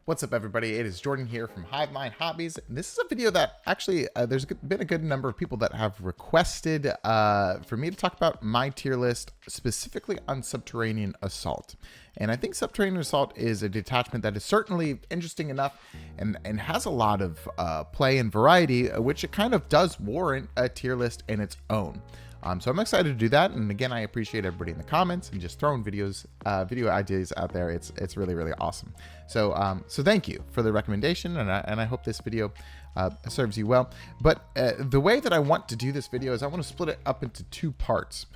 What's up, everybody? It is Jordan here from Hive Mind Hobbies. This is a video that actually there's been a good number of people that have requested for me to talk about my tier list, specifically on Subterranean Assault. And I think Subterranean Assault is a detachment that is certainly interesting enough and has a lot of play and variety, which it kind of does warrant a tier list in its own. So I'm excited to do that, and again, I appreciate everybody in the comments and just throwing video ideas out there. It's really, really awesome. So so thank you for the recommendation, and I hope this video serves you well. But the way that I want to do this video is I want to split it up into two parts.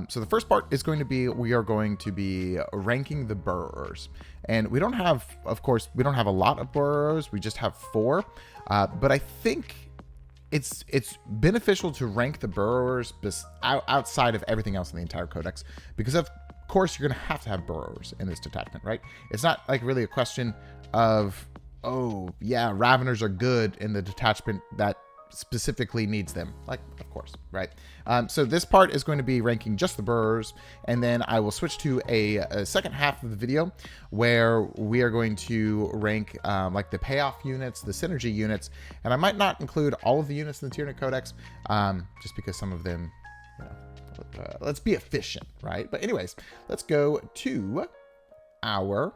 So the first part is going to be, we are going to be ranking the burrowers, and we don't have, of course, we don't have a lot of burrowers. We just have 4, but I think it's beneficial to rank the burrowers outside of everything else in the entire codex, because of course you're going to have burrowers in this detachment, right? It's not like really a question of, oh yeah, Raveners are good in the detachment that specifically needs them. Like, of course, right? So this part is going to be ranking just the burrowers, and then I will switch to a second half of the video where we are going to rank like the payoff units, the synergy units, and I might not include all of the units in the Tyranid Codex, just because some of them, you know, let's be efficient, right? But anyways, let's go to our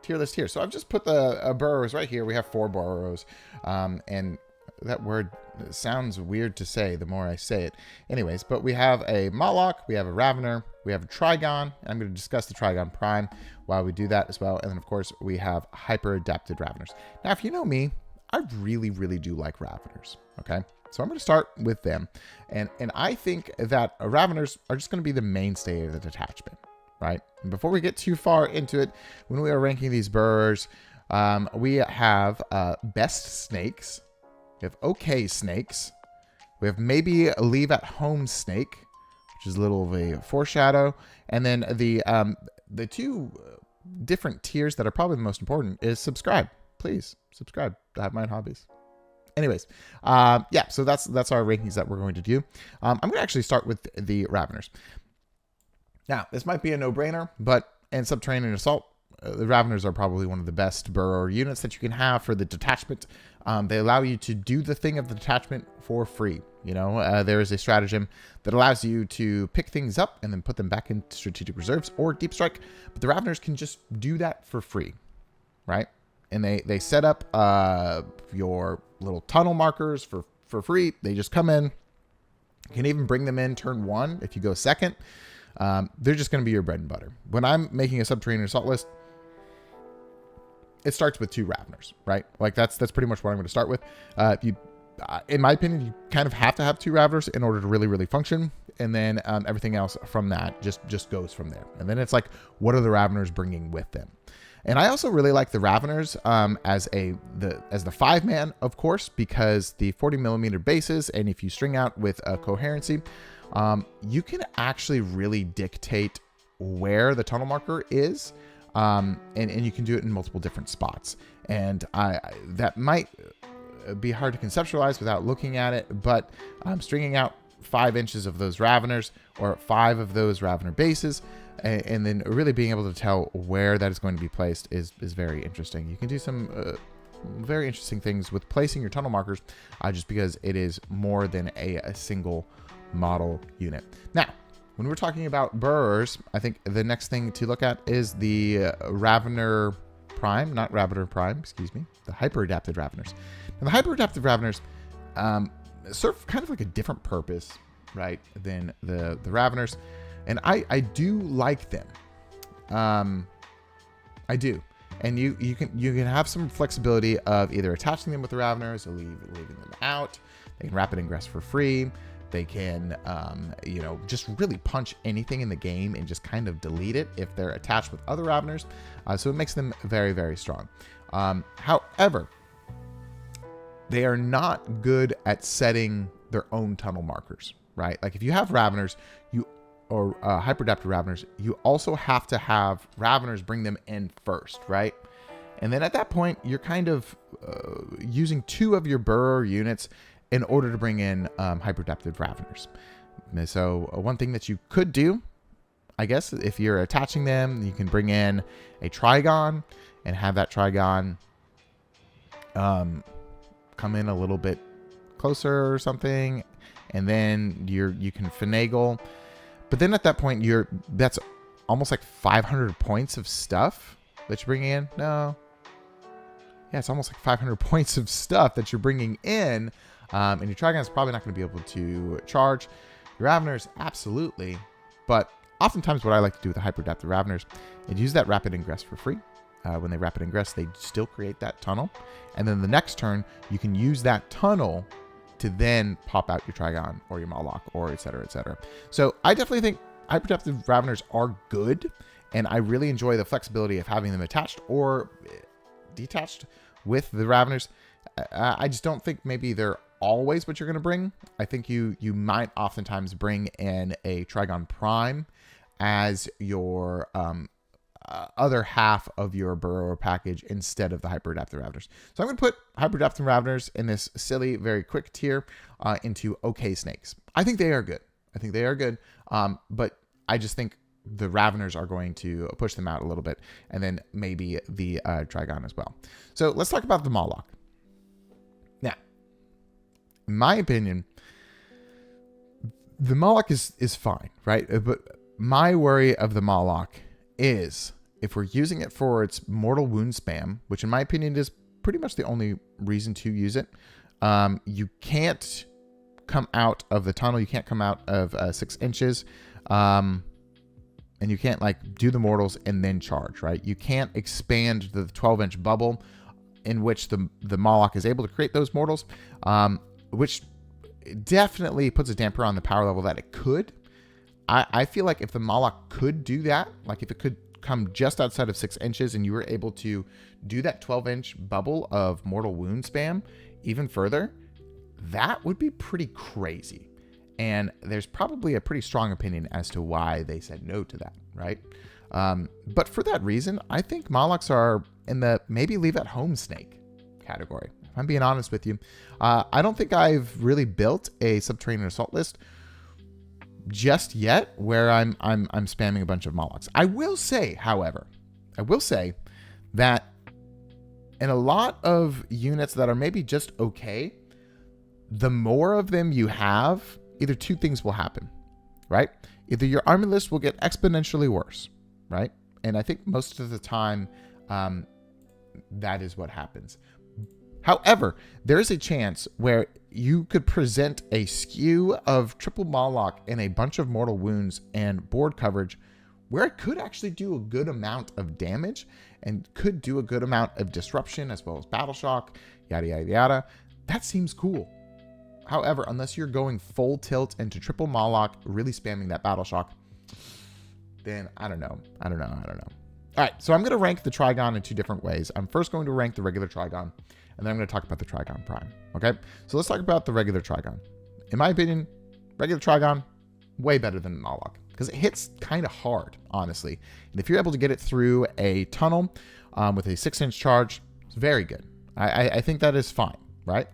tier list here. So I've just put the burrowers right here. We have 4 burrows, and that word sounds weird to say the more I say it. Anyways, but we have a Moloch, we have a Ravener, we have a Trigon, and I'm going to discuss the Trigon Prime while we do that as well. And then, of course, we have hyper-adapted Raveners. Now, if you know me, I really, really do like Raveners, okay? So I'm going to start with them. And I think that Raveners are just going to be the mainstay of the detachment, right? And before we get too far into it, when we are ranking these burrowers, we have best snakes. We have okay snakes. We have maybe a leave at home snake, which is a little of a foreshadow. And then the two different tiers that are probably the most important is subscribe. Please subscribe to Hive Mind Hobbies. Anyways, yeah, so that's our rankings that we're going to do. I'm going to actually start with the Raveners. Now, this might be a no-brainer, but in Subterranean Assault, the Raveners are probably one of the best burrower units that you can have for the detachment. They allow you to do the thing of the detachment for free. You know, there is a stratagem that allows you to pick things up and then put them back in strategic reserves or deep strike. But the Raveners can just do that for free, right? And they set up your little tunnel markers for free. They just come in. You can even bring them in turn 1 if you go second. They're just going to be your bread and butter. When I'm making a Subterranean Assault list, it starts with 2 Raveners, right? Like that's pretty much what I'm going to start with. In my opinion, you kind of have to have 2 Raveners in order to really, really function. And then everything else from that just goes from there. And then it's like, what are the Raveners bringing with them? And I also really like the Raveners as the 5-man, of course, because the 40mm bases, and if you string out with coherency, you can actually really dictate where the tunnel marker is. And you can do it in multiple different spots. And that might be hard to conceptualize without looking at it, but stringing out 5 inches of those Raveners, or 5 of those Ravener bases, and then really being able to tell where that is going to be placed is very interesting. You can do some very interesting things with placing your tunnel markers, just because it is more than a single model unit. Now, when we're talking about burrowers, I think the next thing to look at is the Ravener Prime, not Ravener Prime, excuse me, the hyper-adapted Raveners. Now, the hyper-adapted Raveners serve kind of like a different purpose, right, than the Raveners, and I do like them. I do. And you can have some flexibility of either attaching them with the Raveners or leaving them out. They can rapid ingress for free. They can, you know, just really punch anything in the game and just kind of delete it if they're attached with other Raveners. So it makes them very, very strong. However, they are not good at setting their own tunnel markers, right? Like if you have Raveners, or hyper-adapted Raveners, you also have to have Raveners bring them in first, right? And then at that point, you're kind of using 2 of your burrower units in order to bring in hyper-adapted Raveners. So one thing that you could do, I guess, if you're attaching them, you can bring in a Trigon and have that Trigon come in a little bit closer or something, and then you can finagle. But then at that point, that's almost like 500 points of stuff that you're bringing in. No. Yeah, it's almost like 500 points of stuff that you're bringing in. And your Trigon is probably not going to be able to charge. Your Raveners, absolutely. But oftentimes what I like to do with the hyper-adaptive Raveners is use that rapid ingress for free. When they rapid ingress, they still create that tunnel. And then the next turn, you can use that tunnel to then pop out your Trigon or your Moloch or et cetera, et cetera. So I definitely think hyper-adaptive Raveners are good. And I really enjoy the flexibility of having them attached or detached with the Raveners. I just don't think maybe they're always what you're going to bring. I think you might oftentimes bring in a Trigon Prime as your other half of your burrower package instead of the hyper-adaptive Raveners. So I'm going to put hyper-adaptive Raveners in this silly, very quick tier into okay snakes. I think they are good. I think they are good. But I just think the Raveners are going to push them out a little bit, and then maybe the Trigon as well. So let's talk about the Moloch. Now, in my opinion, the Moloch is fine, right? But my worry of the Moloch is if we're using it for its mortal wound spam, which in my opinion is pretty much the only reason to use it. You can't come out of the tunnel. You can't come out of 6 inches. And you can't like do the mortals and then charge, right? You can't expand the 12-inch bubble in which the Moloch is able to create those mortals, which definitely puts a damper on the power level that it could. I feel like if the Moloch could do that, like if it could come just outside of 6 inches and you were able to do that 12-inch bubble of mortal wound spam even further, that would be pretty crazy. And there's probably a pretty strong opinion as to why they said no to that, right? But for that reason, I think Molochs are in the maybe leave at home snake category. If I'm being honest with you, I don't think I've really built a Subterranean Assault list just yet where I'm spamming a bunch of Molochs. I will say, however, that in a lot of units that are maybe just okay, the more of them you have, either two things will happen, right? Either your army list will get exponentially worse, right? And I think most of the time, that is what happens. However, there's a chance where you could present a skew of triple Moloch and a bunch of mortal wounds and board coverage where it could actually do a good amount of damage and could do a good amount of disruption as well as battle shock, yada, yada, yada. That seems cool. However, unless you're going full tilt into triple Moloch, really spamming that battle shock, then I don't know. All right, so I'm going to rank the Trigon in two different ways. I'm first going to rank the regular Trigon, and then I'm going to talk about the Trigon Prime. Okay, so let's talk about the regular Trigon. In my opinion, regular Trigon, way better than Moloch because it hits kind of hard, honestly. And if you're able to get it through a tunnel with a 6-inch charge, it's very good. I think that is fine, right?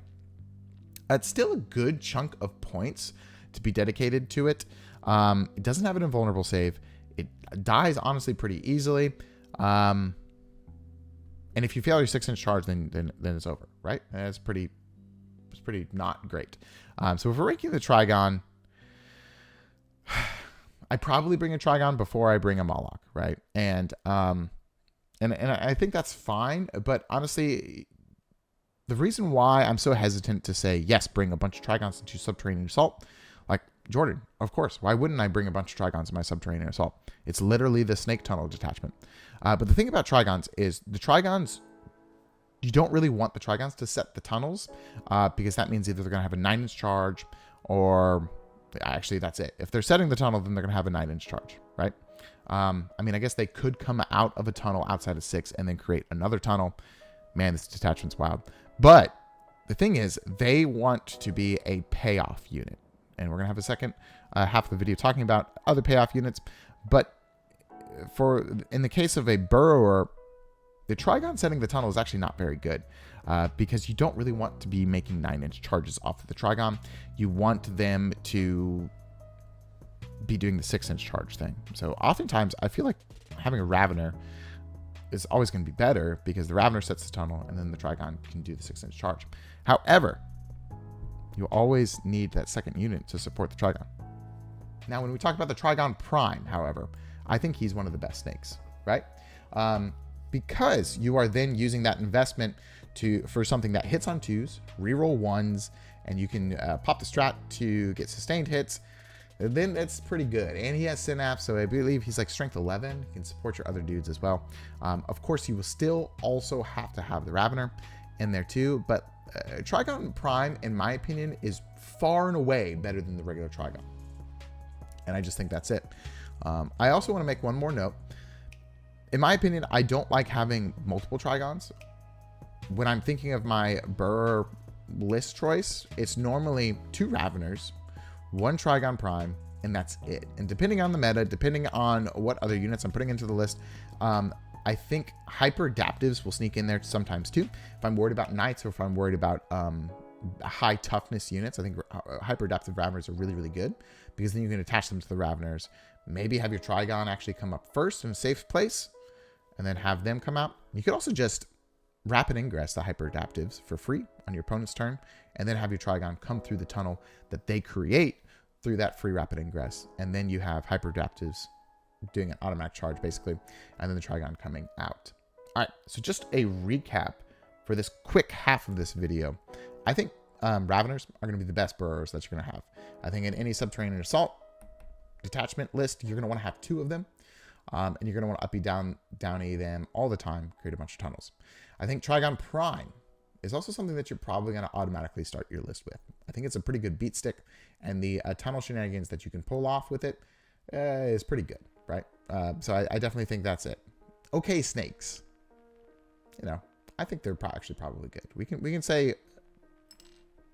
It's still a good chunk of points to be dedicated to it. It doesn't have an invulnerable save. It dies, honestly, pretty easily. And if you fail your 6-inch charge, then it's over, right? And it's pretty not great. So if we're ranking the Trigon, I probably bring a Trigon before I bring a Moloch, right? And I think that's fine. But honestly, the reason why I'm so hesitant to say, yes, bring a bunch of Trigons into Subterranean Assault, like, Jordan, of course, why wouldn't I bring a bunch of Trigons in my Subterranean Assault? It's literally the snake tunnel detachment. But the thing about Trigons is the Trigons, you don't really want the Trigons to set the tunnels because that means either they're going to have a 9-inch charge or actually that's it. If they're setting the tunnel, then they're going to have a 9-inch charge, right? I mean, I guess they could come out of a tunnel outside of 6 and then create another tunnel. Man, this detachment's wild. But the thing is, they want to be a payoff unit. And we're going to have a second half of the video talking about other payoff units. But in the case of a burrower, the Trigon setting the tunnel is actually not very good because you don't really want to be making 9-inch charges off of the Trigon. You want them to be doing the 6-inch charge thing. So oftentimes, I feel like having a Ravener is always going to be better because the Ravener sets the tunnel and then the Trigon can do the 6-inch charge. However, you always need that second unit to support the Trigon. Now, when we talk about the Trigon Prime, however, I think he's one of the best snakes, right? Because you are then using that investment for something that hits on 2s, reroll 1s, and you can pop the strat to get sustained hits. Then it's pretty good. And he has Synapse, so I believe he's like strength 11. He can support your other dudes as well. Of course, you will still also have to have the Ravener in there too, but Trigon Prime, in my opinion, is far and away better than the regular Trigon. And I just think that's it. I also want to make one more note. In my opinion, I don't like having multiple Trigons. When I'm thinking of my burrower list choice, it's normally 2 Raveners, 1 Trigon Prime, and that's it. And depending on the meta, depending on what other units I'm putting into the list, I think hyper adaptives will sneak in there sometimes too. If I'm worried about knights or if I'm worried about high toughness units, I think hyper adaptive Raveners are really, really good because then you can attach them to the Raveners. Maybe have your Trigon actually come up first in a safe place and then have them come out. You could also just rapid ingress the hyper adaptives for free on your opponent's turn and then have your Trigon come through the tunnel that they create through that free rapid ingress. And then you have hyper adaptives doing an automatic charge basically, and then the Trigon coming out. All right, so just a recap for this quick half of this video. I think Raveners are going to be the best burrowers that you're going to have. I think in any Subterranean Assault detachment list, you're going to want to have 2 of them. And you're going to want to uppy downy them all the time, create a bunch of tunnels. I think Trigon Prime is also something that you're probably going to automatically start your list with. I think it's a pretty good beat stick, and the tunnel shenanigans that you can pull off with it is pretty good, right? So I definitely think that's it. Okay, snakes. You know, I think they're actually probably good. We can say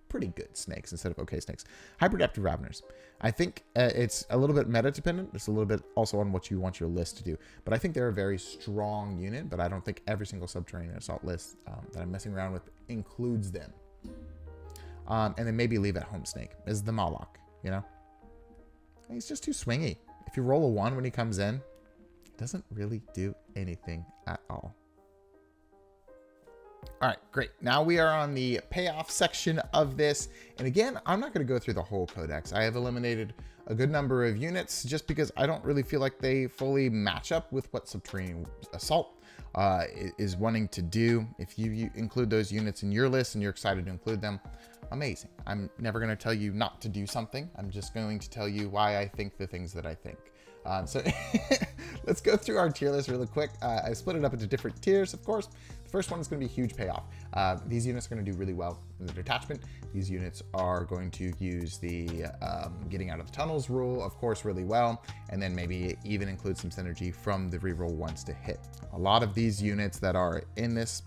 pretty good snakes instead of okay snakes. Hyperadaptive Raveners. I think it's a little bit meta dependent. It's a little bit also on what you want your list to do. But I think they're a very strong unit, but I don't think every single Subterranean Assault list that I'm messing around with includes them. And then maybe leave at home snake is the Moloch, you know? He's just too swingy. If you roll a 1 when he comes in, it doesn't really do anything at all. All right, great. Now we are on the payoff section of this. And again, I'm not going to go through the whole codex. I have eliminated a good number of units just because I don't really feel like they fully match up with what Subterranean Assault is wanting to do. If you include those units in your list and you're excited to include them, amazing. I'm never going to tell you not to do something. I'm just going to tell you why I think the things that I think. So let's go through our tier list really quick. I split it up into different tiers, of course. The first one is going to be huge payoff. These units are going to do really well in the detachment. These units are going to use the getting out of the tunnels rule, of course, really well. And then maybe even include some synergy from the reroll 1s to hit. A lot of these units that are in this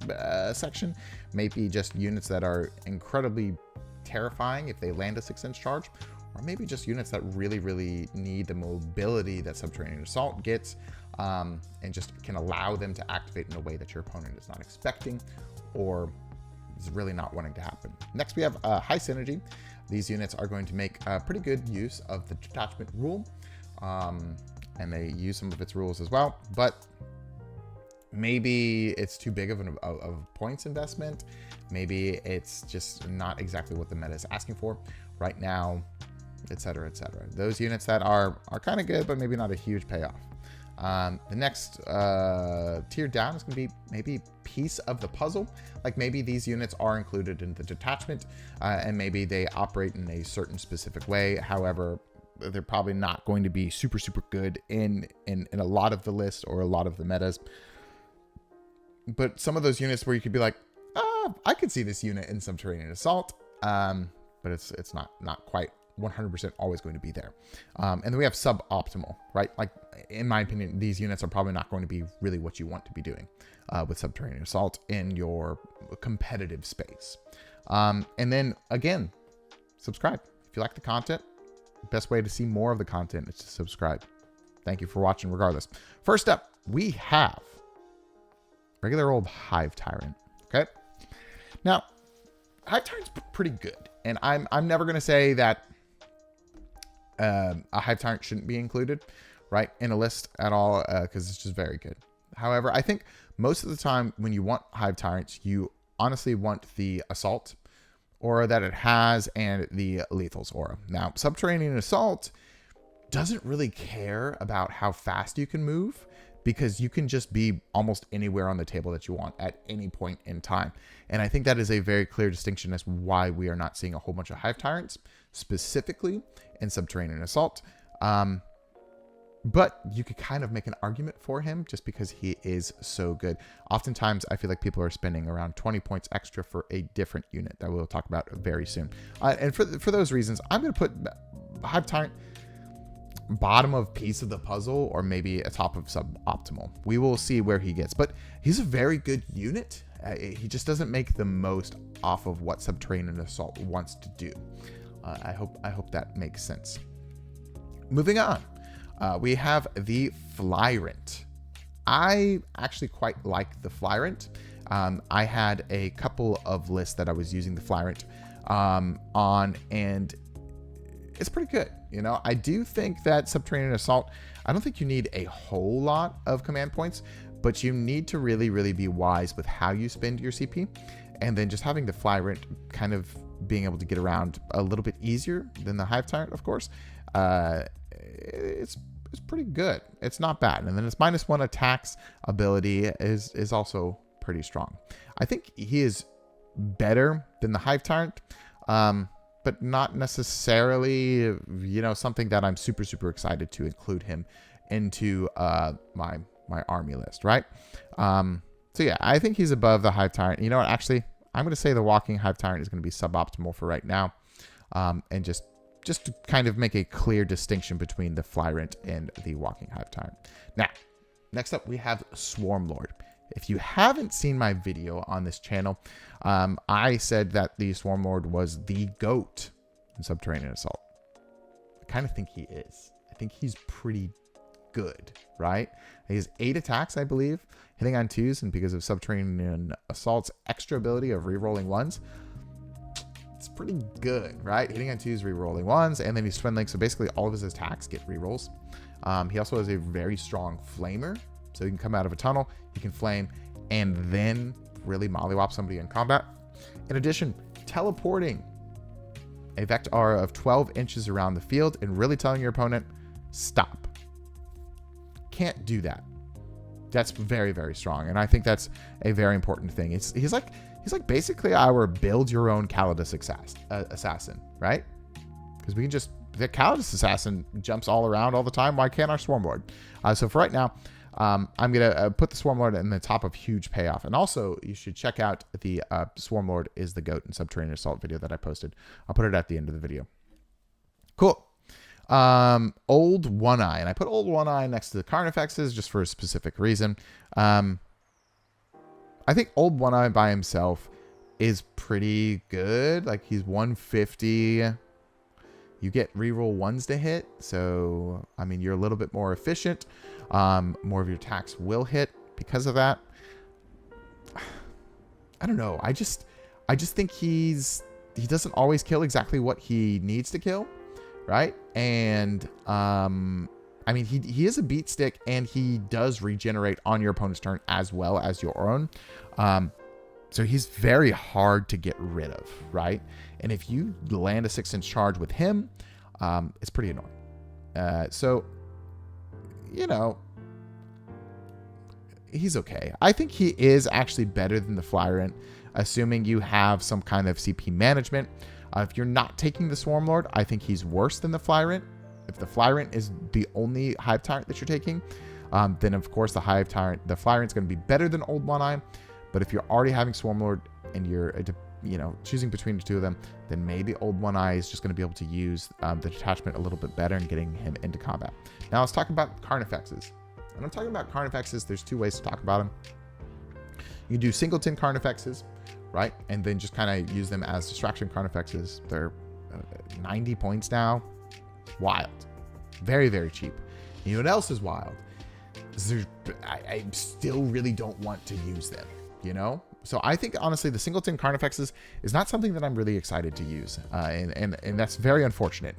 section may be just units that are incredibly terrifying if they land a 6-inch charge, or maybe just units that really, really need the mobility that Subterranean Assault gets, and just can allow them to activate in a way that your opponent is not expecting or is really not wanting to happen. Next, we have high synergy. These units are going to make pretty good use of the detachment rule, and they use some of its rules as well, but maybe it's too big of a points investment. Maybe it's just not exactly what the meta is asking for right now, etc., etc. Those units that are kind of good, but maybe not a huge payoff. The next tier down is going to be maybe piece of the puzzle. Like maybe these units are included in the detachment, and maybe they operate in a certain specific way. However, they're probably not going to be super, super good in a lot of the list or a lot of the metas. But some of those units where you could be like, I could see this unit in Subterranean Assault, but it's not quite 100% always going to be there. And then we have suboptimal, right? Like, in my opinion, these units are probably not going to be really what you want to be doing with Subterranean Assault in your competitive space. And then, again, subscribe. If you like the content, the best way to see more of the content is to subscribe. Thank you for watching regardless. First up, we have regular old Hive Tyrant, okay? Now, Hive Tyrant's pretty good, and I'm never going to say that a Hive Tyrant shouldn't be included, right, in a list at all, because it's just very good. However, I think most of the time when you want Hive Tyrants, you honestly want the Assault aura that it has and the Lethal's aura. Now, Subterranean Assault doesn't really care about how fast you can move, because you can just be almost anywhere on the table that you want at any point in time. And I think that is a very clear distinction as why we are not seeing a whole bunch of Hive Tyrants, specifically in Subterranean Assault. But you could kind of make an argument for him just because he is so good. Oftentimes, I feel like people are spending around 20 points extra for a different unit that we'll talk about very soon. And for those reasons, I'm going to put Hive Tyrant bottom of piece of the puzzle, or maybe a top of suboptimal. We will see where he gets, but he's a very good unit. He just doesn't make the most off of what Subterranean Assault wants to do. I hope that makes sense. Moving on, we have the Flyrant. I actually quite like the Flyrant. I had a couple of lists that I was using the Flyrant on, and it's pretty good. You know, I do think that Subterranean Assault, I don't think you need a whole lot of command points, but you need to really, really be wise with how you spend your CP. And then just having the Flyrant kind of being able to get around a little bit easier than the Hive Tyrant, of course. It's pretty good. It's not bad. And then its -1 attacks ability is also pretty strong. I think he is better than the Hive Tyrant. But not necessarily, you know, something that I'm super, super excited to include him into my army list, right? So yeah, I think he's above the Hive Tyrant. You know what? Actually, I'm going to say the Walking Hive Tyrant is going to be suboptimal for right now, and just to kind of make a clear distinction between the Flyrant and the Walking Hive Tyrant. Now, next up we have Swarmlord. If you haven't seen my video on this channel, I said that the Swarmlord was the GOAT in Subterranean Assault. I kind of think he is. I think he's pretty good, right? He has 8 attacks, I believe, hitting on 2s, and because of Subterranean Assault's extra ability of rerolling 1s, it's pretty good, right? Hitting on 2s, rerolling 1s, and then he's Twin Link, so basically all of his attacks get rerolls. He also has a very strong Flamer, so you can come out of a tunnel, you can flame, and then really mollywop somebody in combat. In addition, teleporting a vector aura of 12 inches around the field and really telling your opponent, stop. Can't do that. That's very, very strong, and I think that's a very important thing. He's like basically our build your own Calidus assassin, right? Because we can just, the Calidus assassin jumps all around all the time. Why can't our Swarmlord? So for right now, I'm going to put the Swarmlord in the top of huge payoff. And also, you should check out the Swarmlord is the GOAT in Subterranean Assault video that I posted. I'll put it at the end of the video. Cool. Old One Eye. And I put Old One Eye next to the Carnifexes just for a specific reason. I think Old One Eye by himself is pretty good. Like, he's 150. You get reroll 1s to hit. So, I mean, you're a little bit more efficient. More of your attacks will hit because of that. I don't know. I just think he doesn't always kill exactly what he needs to kill, right? And I mean, he is a beat stick, and he does regenerate on your opponent's turn as well as your own. So he's very hard to get rid of, right? And if you land a 6-inch charge with him, it's pretty annoying. So, you know, he's okay. I think he is actually better than the Flyrant, assuming you have some kind of CP management. If you're not taking the Swarmlord, I think he's worse than the Flyrant. If the Flyrant is the only Hive Tyrant that you're taking, then of course the Flyrant's going to be better than Old One Eye. But if you're already having Swarmlord and you're, you know, choosing between the two of them, then maybe Old One Eye is just going to be able to use the detachment a little bit better and getting him into combat. Now let's talk about Carnifexes. When I'm talking about Carnifexes, there's 2 ways to talk about them. You can do singleton Carnifexes, right? And then just kind of use them as distraction Carnifexes. They're 90 points now. Wild. Very, very cheap. You know what else is wild? I still really don't want to use them, you know? So I think, honestly, the singleton Carnifexes is not something that I'm really excited to use. And that's very unfortunate.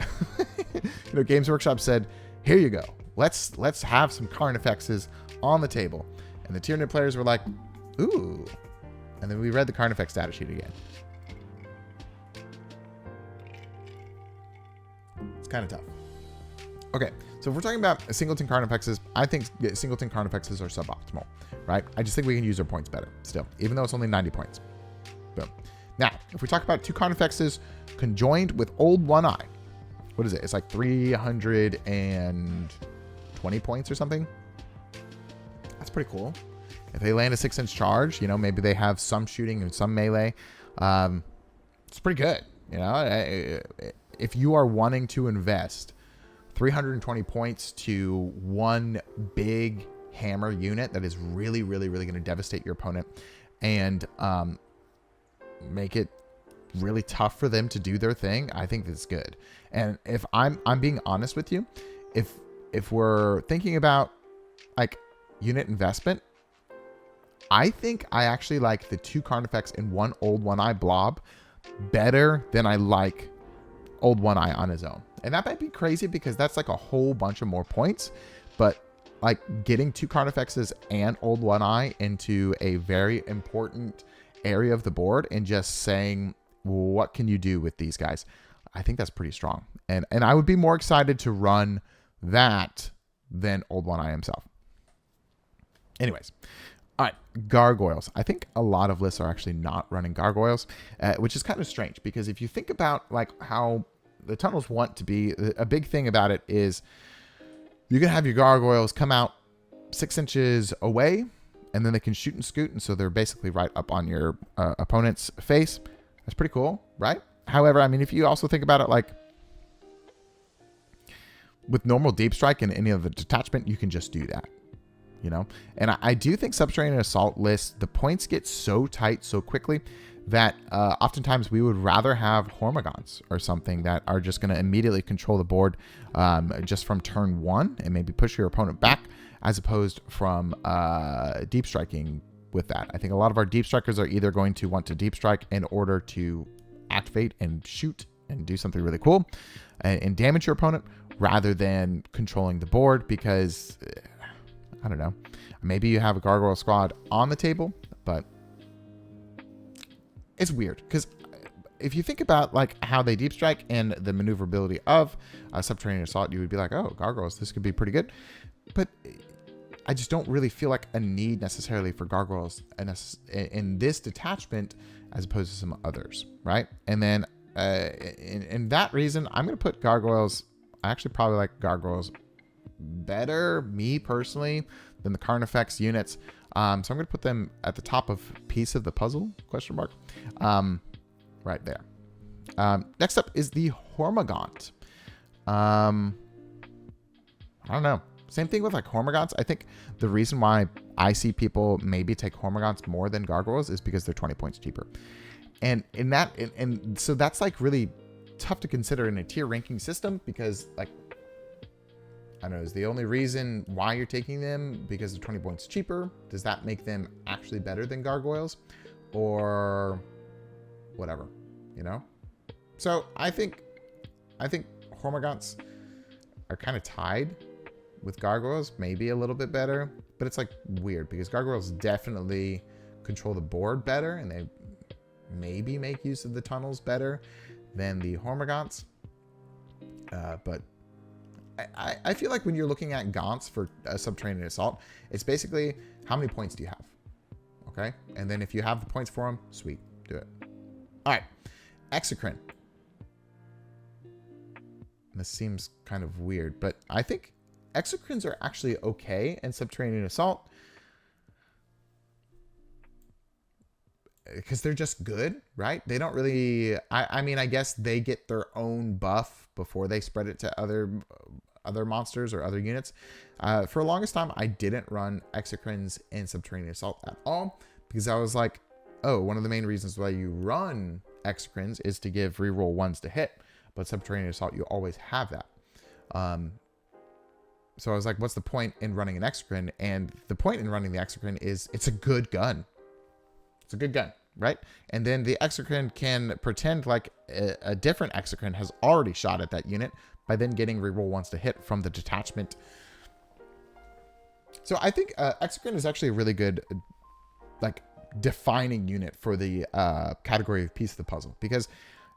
You know, Games Workshop said, here you go. Let's have some Carnifexes on the table. And the Tyranid players were like, ooh. And then we read the Carnifex data sheet again. It's kind of tough. Okay, so if we're talking about singleton Carnifexes, I think singleton Carnifexes are suboptimal, right? I just think we can use our points better still, even though it's only 90 points. Boom. Now, if we talk about 2 Carnifexes conjoined with Old One Eye, what is it? It's like 320 points or something. That's pretty cool. If they land a 6-inch charge, you know, maybe they have some shooting and some melee. It's pretty good. You know, if you are wanting to invest 320 points to one big hammer unit that is really, really, really going to devastate your opponent and make it really tough for them to do their thing, I think that's good. And if I'm being honest with you, if we're thinking about like unit investment, I think I actually like the 2 Carnifex and 1 Old One Eye blob better than I like Old One Eye on his own. And that might be crazy because that's like a whole bunch of more points, but like getting 2 Carnifexes and Old One Eye into a very important area of the board and just saying, what can you do with these guys? I think that's pretty strong. And I would be more excited to run that than Old One Eye himself. Anyways. All right, gargoyles. I think a lot of lists are actually not running gargoyles, which is kind of strange because if you think about like how the tunnels want to be, a big thing about it is you can have your gargoyles come out 6 inches away and then they can shoot and scoot. And so they're basically right up on your opponent's face. That's pretty cool, right? However, I mean, if you also think about it like with normal deep strike and any of the detachment, you can just do that. You know, and I do think Subterranean Assault lists, the points get so tight so quickly that oftentimes we would rather have Hormagaunts or something that are just going to immediately control the board just from turn 1 and maybe push your opponent back as opposed from deep striking with that. I think a lot of our deep strikers are either going to want to deep strike in order to activate and shoot and do something really cool and damage your opponent rather than controlling the board because... I don't know. Maybe you have a gargoyle squad on the table, but it's weird because if you think about like how they deep strike and the maneuverability of Subterranean Assault, you would be like, oh, gargoyles, this could be pretty good. But I just don't really feel like a need necessarily for gargoyles in this detachment as opposed to some others, right? And then in that reason, I'm going to put gargoyles. I actually probably like gargoyles better, me personally, than the Carnifex units. So I'm going to put them at the top of piece of the puzzle, question mark, right there. Next up is the Hormagaunt. I don't know. Same thing with like Hormagaunts. I think the reason why I see people maybe take Hormagaunts more than gargoyles is because they're 20 points cheaper. And so that's like really tough to consider in a tier ranking system because like, I don't know, is the only reason why you're taking them because they're 20 points cheaper? Does that make them actually better than gargoyles? Or whatever, you know? So I think Hormagaunts are kind of tied with gargoyles, maybe a little bit better, but it's like weird because gargoyles definitely control the board better and they maybe make use of the tunnels better than the Hormagaunts. But I feel like when you're looking at gaunts for Subterranean Assault, it's basically how many points do you have? Okay. And then if you have the points for them, sweet, do it. All right. Exocrine. This seems kind of weird, but I think Exocrines are actually okay in Subterranean Assault because they're just good, right? They don't really... I mean, I guess they get their own buff before they spread it to other monsters or other units. For the longest time, I didn't run Exocrines in Subterranean Assault at all because I was like, oh, one of the main reasons why you run Exocrines is to give reroll 1s to hit, but Subterranean Assault, you always have that. So I was like, what's the point in running an Exocrine? And the point in running the Exocrine is it's a good gun. It's a good gun, right? And then the Exocrine can pretend like a different Exocrine has already shot at that unit by then getting reroll 1s to hit from the detachment. So I think Exocrine is actually a really good, like, defining unit for the category of piece of the puzzle, because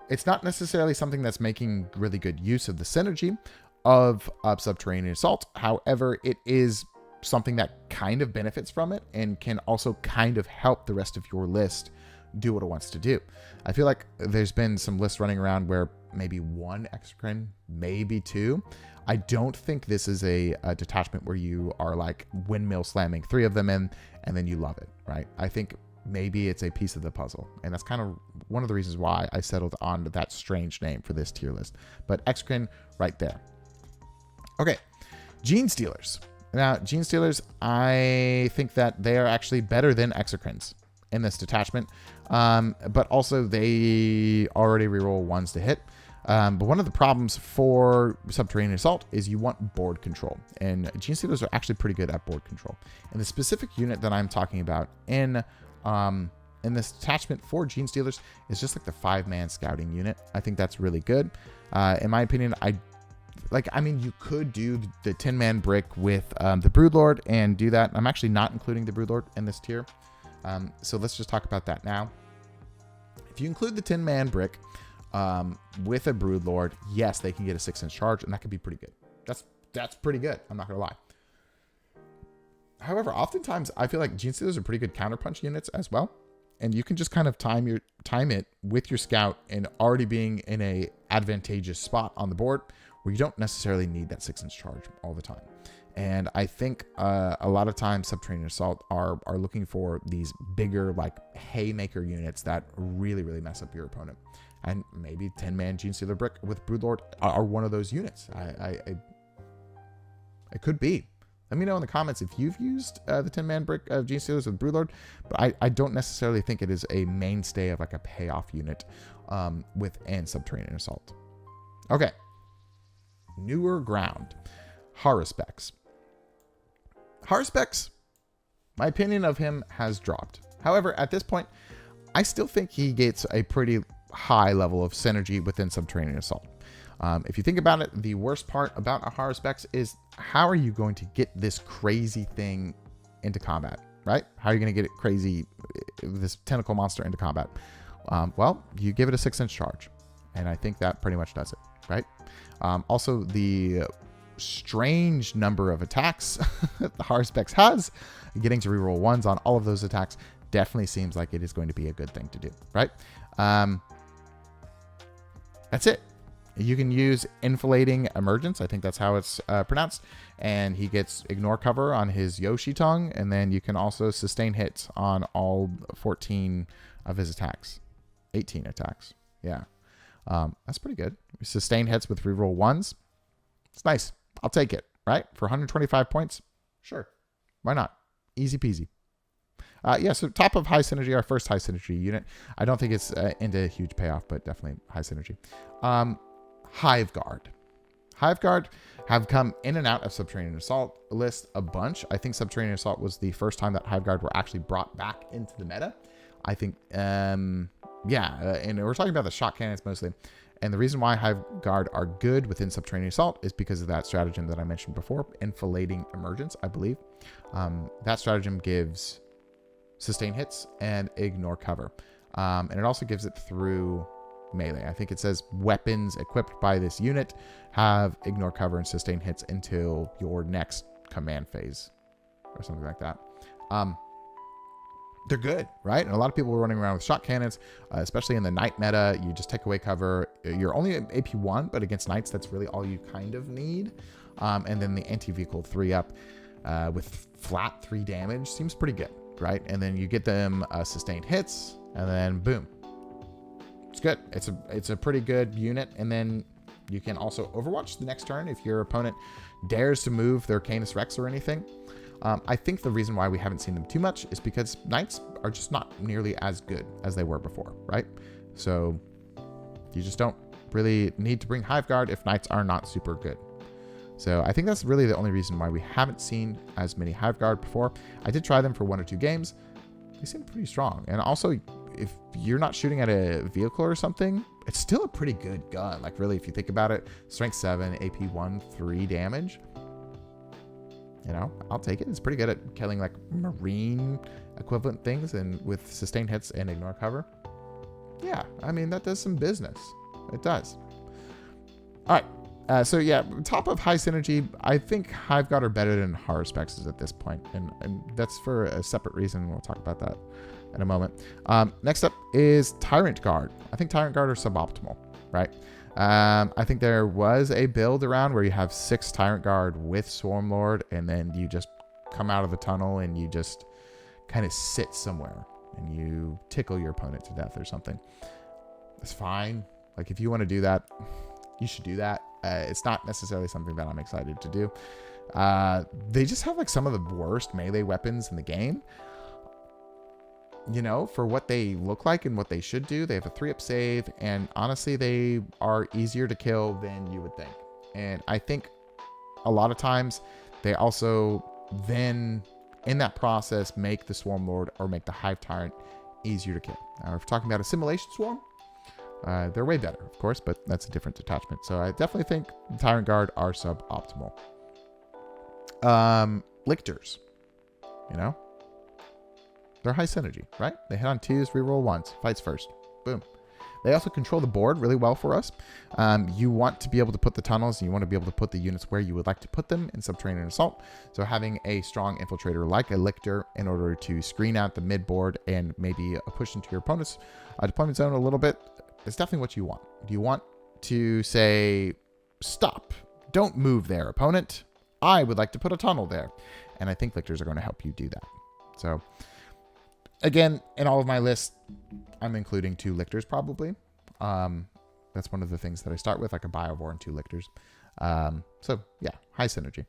it's not necessarily something that's making really good use of the synergy of Subterranean Assault. However, it is something that kind of benefits from it and can also kind of help the rest of your list do what it wants to do. I feel like there's been some lists running around where maybe one Exocrine, maybe two. I don't think this is a detachment where you are like windmill slamming 3 of them in and then you love it, right? I think maybe it's a piece of the puzzle, and that's kind of one of the reasons why I settled on that strange name for this tier list. But Exocrine right there. Okay, Gene Stealers. Now, Gene Stealers, I think that they are actually better than Exocrines in this detachment, but also they already reroll 1s to hit. But one of the problems for Subterranean Assault is you want board control, and Gene Stealers are actually pretty good at board control. And the specific unit that I'm talking about in this detachment for Gene Stealers is just like the 5-man scouting unit. I think that's really good. In my opinion, I mean, you could do the 10-man brick with the Broodlord and do that. I'm actually not including the Broodlord in this tier. So let's just talk about that now. If you include the 10-man brick with a Broodlord, yes, they can get a 6-inch charge, and that could be pretty good. That's pretty good. I'm not going to lie. However, oftentimes I feel like Gene Stealers are pretty good counterpunch units as well. And you can just kind of time it with your scout and already being in a advantageous spot on the board where you don't necessarily need that 6-inch charge all the time. And I think a lot of times Subterranean Assault are looking for these bigger, like, haymaker units that really, really mess up your opponent. And maybe 10-man Gene Stealer brick with Broodlord are one of those units. It could be. Let me know in the comments if you've used the 10-man brick of Gene Stealers with Broodlord, but I don't necessarily think it is a mainstay of like a payoff unit within Subterranean Assault. Okay. Newer ground. Haruspex. Haruspex, my opinion of him has dropped. However, at this point, I still think he gets a pretty high level of synergy within Subterranean Assault. If you think about it, the worst part about a Haruspex is how are you going to get this crazy thing into combat, right? How are you going to get it crazy, this tentacle monster into combat? Well, you give it a 6-inch charge, and I think that pretty much does it, right? Also, the strange number of attacks the Haruspex has, getting to reroll 1s on all of those attacks definitely seems like it is going to be a good thing to do, right? That's it. You can use Inflating Emergence. I think that's how it's pronounced. And he gets Ignore Cover on his Yoshi tongue. And then you can also sustain hits on all 14 of his attacks. 18 attacks. Yeah. That's pretty good. Sustain hits with reroll 1s. It's nice. I'll take it, right? For 125 points? Sure. Why not? Easy peasy. Yeah, so top of high synergy, our first high synergy unit. I don't think it's into a huge payoff, but definitely high synergy. Hiveguard. Hiveguard have come in and out of Subterranean Assault list a bunch. I think Subterranean Assault was the first time that Hiveguard were actually brought back into the meta. I think, and we're talking about the shot cannons mostly. And the reason why Hiveguard are good within Subterranean Assault is because of that stratagem that I mentioned before, Inflating Emergence, I believe. That stratagem gives sustain hits and ignore cover. And it also gives it through melee. I think it says weapons equipped by this unit have ignore cover and sustain hits until your next command phase or something like that. They're good, right? And a lot of people were running around with shot cannons, especially in the knight meta. You just take away cover. You're only at AP 1, but against knights, that's really all you kind of need. And then the anti-vehicle 3-up with flat 3 damage seems pretty good, right? And then you get them sustained hits, and then boom. It's good. It's a pretty good unit. And then you can also overwatch the next turn if your opponent dares to move their Canis Rex or anything. I think the reason why we haven't seen them too much is because knights are just not nearly as good as they were before, right? So you just don't really need to bring Hiveguard if knights are not super good. So I think that's really the only reason why we haven't seen as many Hiveguard before. I did try them for 1 or 2 games. They seem pretty strong. And also, if you're not shooting at a vehicle or something, it's still a pretty good gun. Like really, if you think about it, strength 7, AP 1, 3 damage. You know, I'll take it. It's pretty good at killing like marine equivalent things and with sustained hits and ignore cover. Yeah, I mean, that does some business. It does. All right. So yeah, top of high synergy, I think Hive Guard are better than Horror Spexes at this point, and that's for a separate reason. We'll talk about that in a moment. Next up is Tyrant Guard. I think Tyrant Guard are suboptimal, right? I think there was a build around where you have 6 Tyrant Guard with Swarm Lord, and then you just come out of the tunnel and you just kind of sit somewhere and you tickle your opponent to death or something. It's fine. Like, if you want to do that, you should do that. It's not necessarily something that I'm excited to do. They just have like some of the worst melee weapons in the game. You know, for what they look like and what they should do. They have a 3-up save, and honestly, they are easier to kill than you would think. And I think a lot of times they also then, in that process, make the Swarm Lord or make the Hive Tyrant easier to kill. Now, if we're talking about Assimilation Swarm, they're way better, of course, but that's a different detachment. So I definitely think Tyrant Guard are suboptimal. Lictors, you know? They're high synergy, right? They hit on 2s, reroll 1s, fights first. Boom. They also control the board really well for us. You want to be able to put the tunnels, and you want to be able to put the units where you would like to put them in Subterranean Assault. So having a strong infiltrator like a Lictor in order to screen out the mid board and maybe push into your opponent's deployment zone a little bit is definitely what you want. Do you want to say, stop, don't move there, opponent? I would like to put a tunnel there. And I think Lictors are going to help you do that. So again, in all of my lists, I'm including 2 Lictors probably. That's one of the things that I start with, like a Biovore and 2 Lictors. So yeah, high synergy.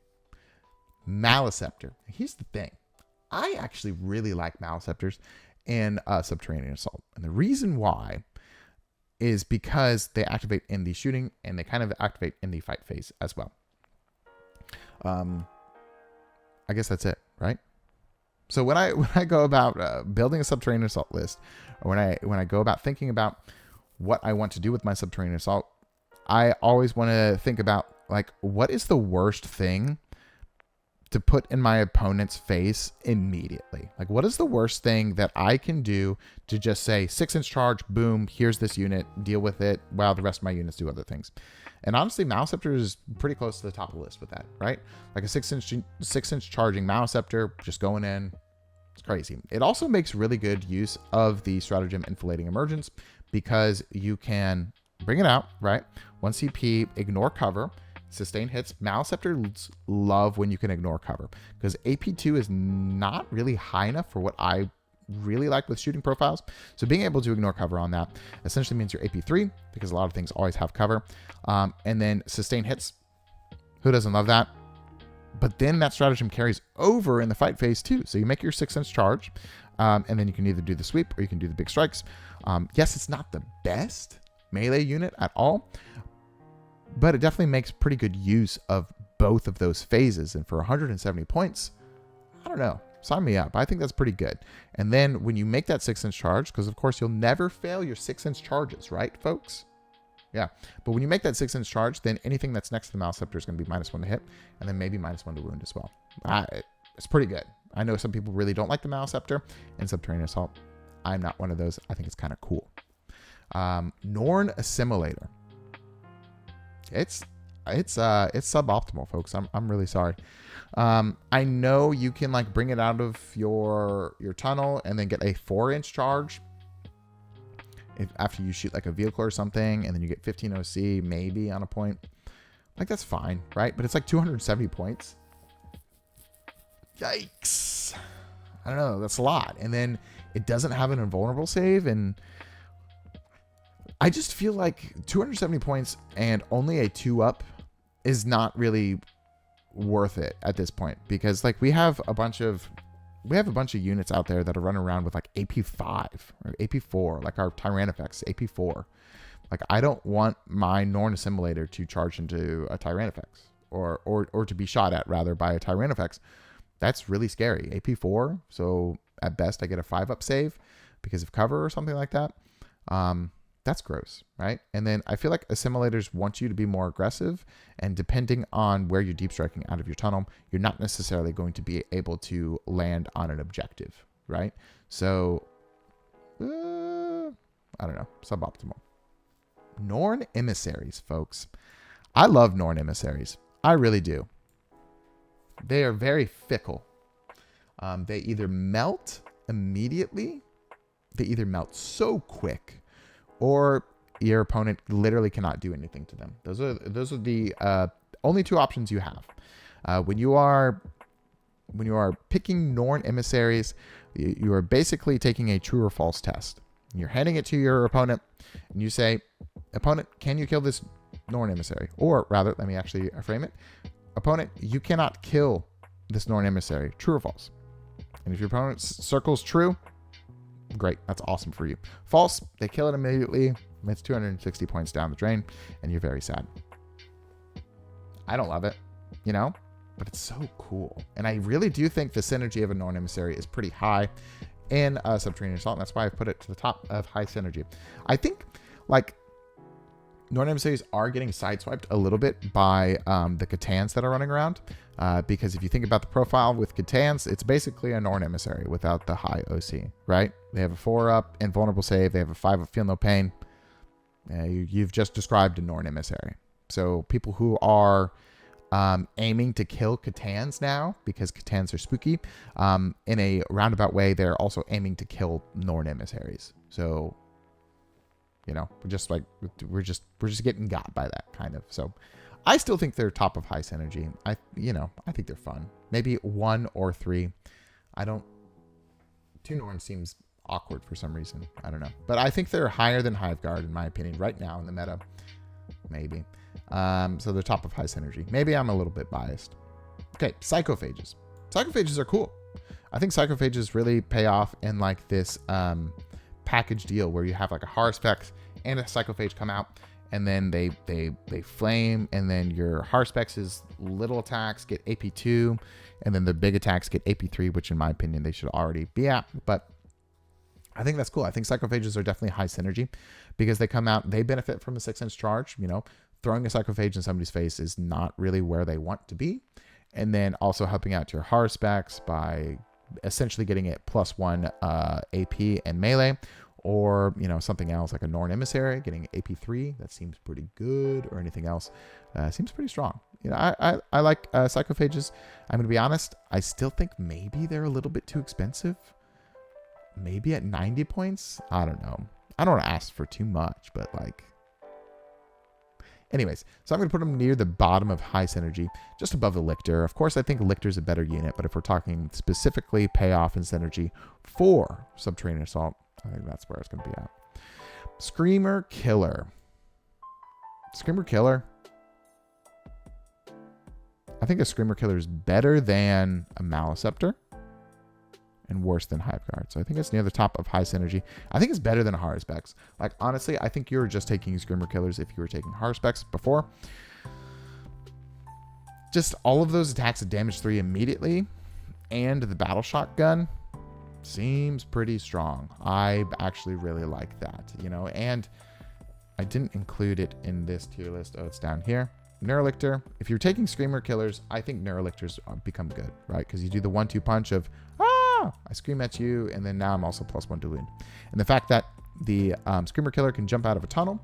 Maliceptor. Here's the thing. I actually really like Maliceptors in Subterranean Assault. And the reason why is because they activate in the shooting and they kind of activate in the fight phase as well. I guess that's it, right? So when I go about building a Subterranean Assault list, or when I go about thinking about what I want to do with my Subterranean Assault, I always want to think about, like, what is the worst thing to put in my opponent's face immediately? Like, what is the worst thing that I can do to just say 6-inch charge, boom, here's this unit, deal with it, while the rest of my units do other things. And honestly, Maliceptor is pretty close to the top of the list with that, right? Like a 6-inch charging Maliceptor just going in. It's crazy. It also makes really good use of the Stratagem Inflating Emergence because you can bring it out, right? 1 CP, ignore cover, sustain hits. Maliceptors love when you can ignore cover because AP2 is not really high enough for what I really like with shooting profiles. So being able to ignore cover on that essentially means you're AP3 because a lot of things always have cover. And then sustain hits. Who doesn't love that? But then that stratagem carries over in the fight phase too. So you make your 6-inch charge, and then you can either do the sweep or you can do the big strikes. Yes, it's not the best melee unit at all, but it definitely makes pretty good use of both of those phases. And for 170 points, I don't know. Sign me up. I think that's pretty good. And then when you make that 6-inch charge, because of course you'll never fail your 6-inch charges, right, folks? Yeah. But when you make that 6-inch charge, then anything that's next to the Maliceptor is going to be -1 to hit, and then maybe -1 to wound as well. It's pretty good. I know some people really don't like the Maliceptor in Subterranean Assault. I'm not one of those. I think it's kind of cool. Norn Assimilator. It's suboptimal, folks. I'm really sorry. I know you can like bring it out of your tunnel and then get a 4-inch charge after you shoot like a vehicle or something, and then you get 15 OC maybe on a point. Like, that's fine, right? But it's like 270 points. Yikes. I don't know. That's a lot. And then it doesn't have an invulnerable save, and I just feel like 270 points and only a 2-up is not really worth it at this point, because like we have a bunch of units out there that are running around with like AP5 or AP4, like our Tyrannifex AP4. Like, I don't want my Norn Assimilator to charge into a Tyrannifex or to be shot at rather by a Tyrannifex. That's really scary. AP4, so at best I get a 5-up save because of cover or something like that. That's gross, right? And then I feel like assimilators want you to be more aggressive, and depending on where you're deep striking out of your tunnel, you're not necessarily going to be able to land on an objective, right? So, I don't know, suboptimal. Norn emissaries, folks. I love Norn emissaries. I really do. They are very fickle. They either melt immediately, they either melt so quick, or your opponent literally cannot do anything to them. Those are the only two options you have. When you are picking Norn emissaries, you are basically taking a true or false test. You're handing it to your opponent, and you say, opponent, can you kill this Norn emissary? Or rather, let me actually frame it. Opponent, you cannot kill this Norn emissary. True or false? And if your opponent circles true, great. That's awesome for you. False, they kill it immediately. It's 260 points down the drain, and you're very sad. I don't love it, you know, but it's so cool. And I really do think the synergy of a Norn emissary is pretty high in Subterranean Assault, and that's why I've put it to the top of high synergy. I think, like, Norn emissaries are getting sideswiped a little bit by the C'tans that are running around, because if you think about the profile with C'tans, it's basically a Norn emissary without the high OC, right? They have a 4-up invulnerable save. They have a 5-up feel no pain. You've just described a Norn emissary. So people who are aiming to kill C'tans now, because C'tans are spooky, in a roundabout way, they're also aiming to kill Norn emissaries. So, you know, we're just getting got by that kind of. So I still think they're top of high synergy. I think they're fun. Maybe 1 or 3. 2 Norn seems awkward for some reason. I don't know. But I think they're higher than Hiveguard, in my opinion, right now in the meta. Maybe. So they're top of high synergy. Maybe I'm a little bit biased. Okay, Psychophages. Psychophages are cool. I think Psychophages really pay off in like this package deal where you have like a Harspex and a Psychophage come out, and then they flame, and then your Harspex's little attacks get AP2, and then the big attacks get AP3, which in my opinion they should already be at. But I think that's cool. I think Psychophages are definitely high synergy because they come out, they benefit from a 6-inch charge. You know, throwing a Psychophage in somebody's face is not really where they want to be. And then also helping out your Harspex by essentially getting it +1 AP and melee, or, you know, something else like a Norn emissary getting AP3. That seems pretty good, or anything else seems pretty strong. You know, I like Psychophages. I'm gonna be honest, I still think maybe they're a little bit too expensive. Maybe at 90 points. I don't know. I don't want to ask for too much, but like, anyways, so I'm going to put them near the bottom of high synergy, just above the Lictor. Of course, I think Lictor's a better unit, but if we're talking specifically payoff and synergy for Subterranean Assault, I think that's where it's going to be at. Screamer Killer. Screamer Killer. I think a Screamer Killer is better than a Maleceptor and worse than Hiveguard. So I think it's near the top of high synergy. I think it's better than a Harspex. Like, honestly, I think you're just taking Screamer Killers if you were taking Harspex before. Just all of those attacks at damage 3 immediately, and the Battle Shotgun seems pretty strong. I actually really like that, you know, and I didn't include it in this tier list. Oh, it's down here. Neurolictor. If you're taking Screamer Killers, I think Neurolictors become good, right? Because you do the 1-2 punch of, I scream at you, and then now I'm also +1 to wound. And the fact that the Screamer Killer can jump out of a tunnel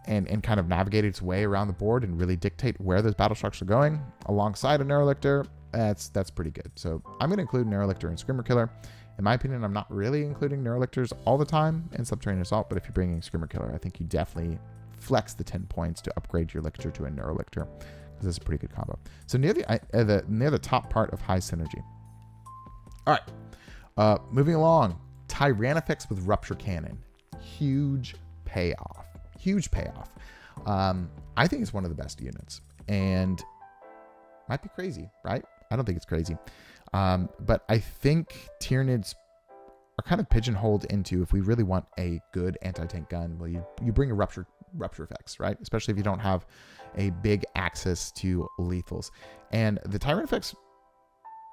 and kind of navigate its way around the board and really dictate where those battle shocks are going alongside a Neurolictor, that's pretty good. So I'm going to include Neurolictor and Screamer Killer. In my opinion, I'm not really including Neurolictors all the time in Subterranean Assault, but if you're bringing Screamer Killer, I think you definitely flex the 10 points to upgrade your Lictor to a Neurolictor, because it's a pretty good combo. So near the top part of high synergy. All right, moving along. Tyrannifex with Rupture Cannon. Huge payoff. Huge payoff. I think it's one of the best units, and might be crazy, right? I don't think it's crazy. But I think Tyranids are kind of pigeonholed into, if we really want a good anti-tank gun, well, you bring a Rupture effects, right? Especially if you don't have a big access to lethals. And the Tyrannifex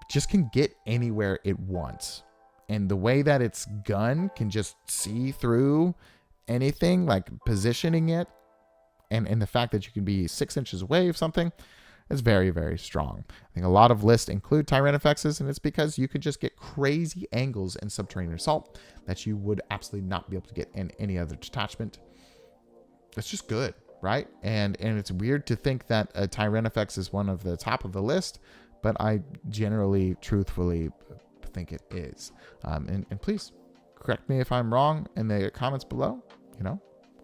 just can get anywhere it wants. And the way that its gun can just see through anything, like positioning it, and the fact that you can be 6 inches away of something is very, very strong. I think a lot of lists include Tyranid, and it's because you could just get crazy angles in Subterranean Assault that you would absolutely not be able to get in any other detachment. It's just good, right? And it's weird to think that a Tyranid is one of the top of the list, but I generally, truthfully think it is. And please correct me if I'm wrong in the comments below. You know,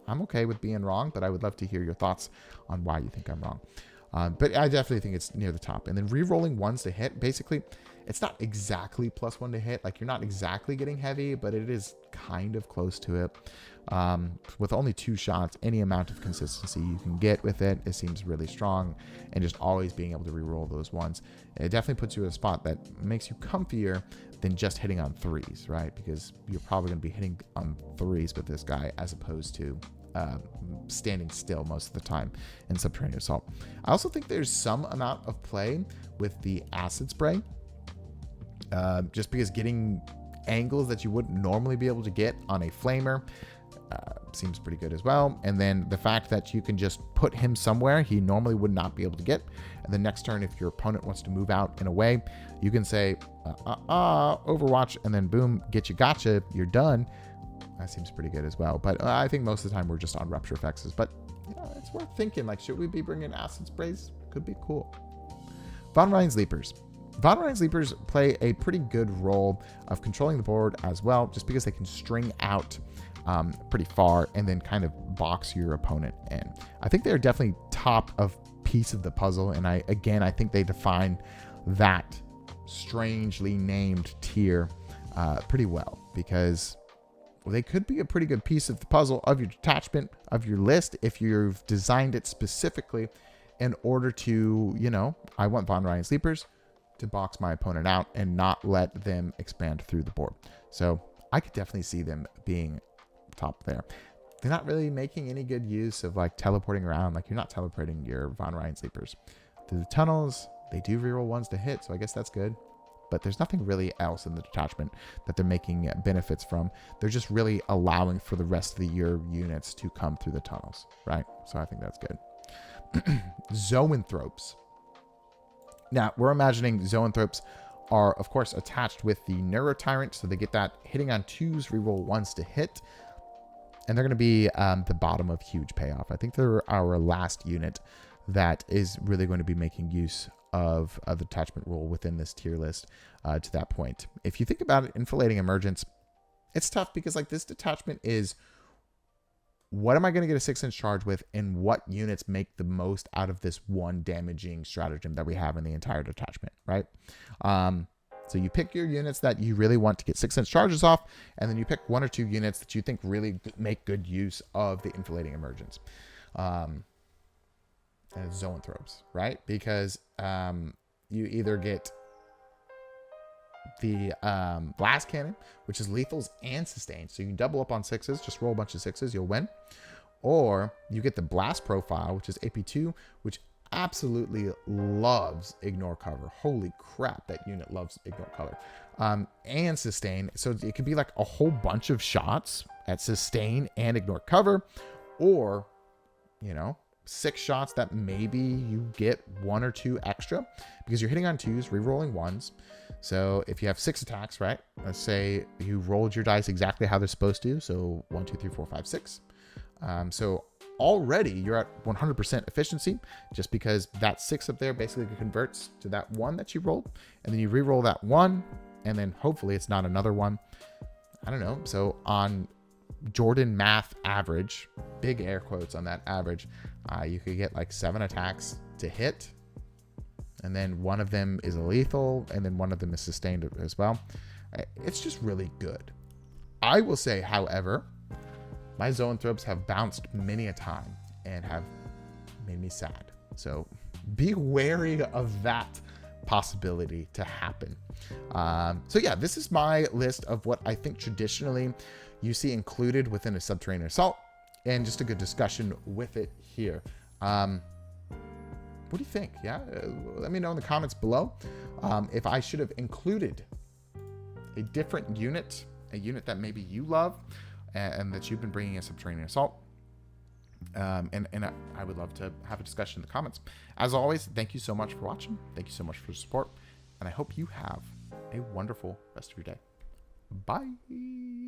I'm okay with being wrong, but I would love to hear your thoughts on why you think I'm wrong. But I definitely think it's near the top. And then re-rolling ones to hit, basically, it's not exactly +1 to hit. Like, you're not exactly getting heavy, but it is kind of close to it. With only 2 shots, any amount of consistency you can get with it, it seems really strong. And just always being able to re-roll those ones, it definitely puts you in a spot that makes you comfier than just hitting on 3s, right? Because you're probably going to be hitting on 3s with this guy as opposed to standing still most of the time in Subterranean Assault. I also think there's some amount of play with the acid spray, just because getting angles that you wouldn't normally be able to get on a flamer seems pretty good as well. And then the fact that you can just put him somewhere he normally would not be able to get, and the next turn, if your opponent wants to move out in a way, you can say Overwatch, and then boom, gotcha, you're done. That seems pretty good as well. But I think most of the time we're just on rupture effects. But you know, it's worth thinking, like, should we be bringing acid sprays? Could be cool. Von Ryan's Leapers. Von Ryan's Leapers play a pretty good role of controlling the board as well, just because they can string out pretty far and then kind of box your opponent in. I think they're definitely top of piece of the puzzle. And I think they define that strangely named tier pretty well, because they could be a pretty good piece of the puzzle of your detachment, of your list, if you've designed it specifically in order to, you know, I want Von Ryan's Leapers to box my opponent out and not let them expand through the board. So I could definitely see them being top there. They're not really making any good use of like teleporting around. Like, you're not teleporting your Von Ryan's Leapers through the tunnels. They do reroll ones to hit, so I guess that's good. But there's nothing really else in the detachment that they're making benefits from. They're just really allowing for the rest of your units to come through the tunnels, right? So I think that's good. Zoanthropes. Now, we're imagining Zoanthropes are, of course, attached with the Neurotyrant, so they get that hitting on 2s, reroll 1s to hit. And they're going to be the bottom of huge payoff. I think they're our last unit that is really going to be making use of the detachment rule within this tier list to that point. If you think about it, Inflating Emergence, it's tough because, like, this detachment is, what am I going to get a 6-inch charge with, and what units make the most out of this one damaging stratagem that we have in the entire detachment, right? So you pick your units that you really want to get 6-inch charges off, and then you pick 1 or 2 units that you think really make good use of the Inflating Emergence. And Zoanthropes, right? Because you either get the Blast Cannon, which is lethals and sustained. So you can double up on 6s, just roll a bunch of 6s, you'll win. Or you get the Blast Profile, which is AP2, which absolutely loves Ignore Cover. Holy crap, that unit loves Ignore Cover. And Sustain. So it could be like a whole bunch of shots at Sustain and Ignore Cover. Or, you know, 6 shots that maybe you get 1 or 2 extra because you're hitting on 2s, re-rolling 1s. So if you have 6 attacks, right? Let's say you rolled your dice exactly how they're supposed to. So 1, 2, 3, 4, 5, 6. So already you're at 100% efficiency, just because that 6 up there basically converts to that 1 that you rolled, and then you re-roll that 1, and then hopefully it's not another 1. I don't know. So on Jordan math average, big air quotes on that average, you could get like 7 attacks to hit, and then 1 of them is a lethal, and then 1 of them is sustained as well. It's just really good. I will say, however, my Zoanthropes have bounced many a time and have made me sad. So be wary of that possibility to happen. So yeah, this is my list of what I think traditionally you see included within a Subterranean Assault, and just a good discussion with it here. What do you think? Yeah, let me know in the comments below if I should have included a different unit, a unit that maybe you love, and that you've been bringing a Subterranean Assault. And I would love to have a discussion in the comments. As always, thank you so much for watching. Thank you so much for the support. And I hope you have a wonderful rest of your day. Bye.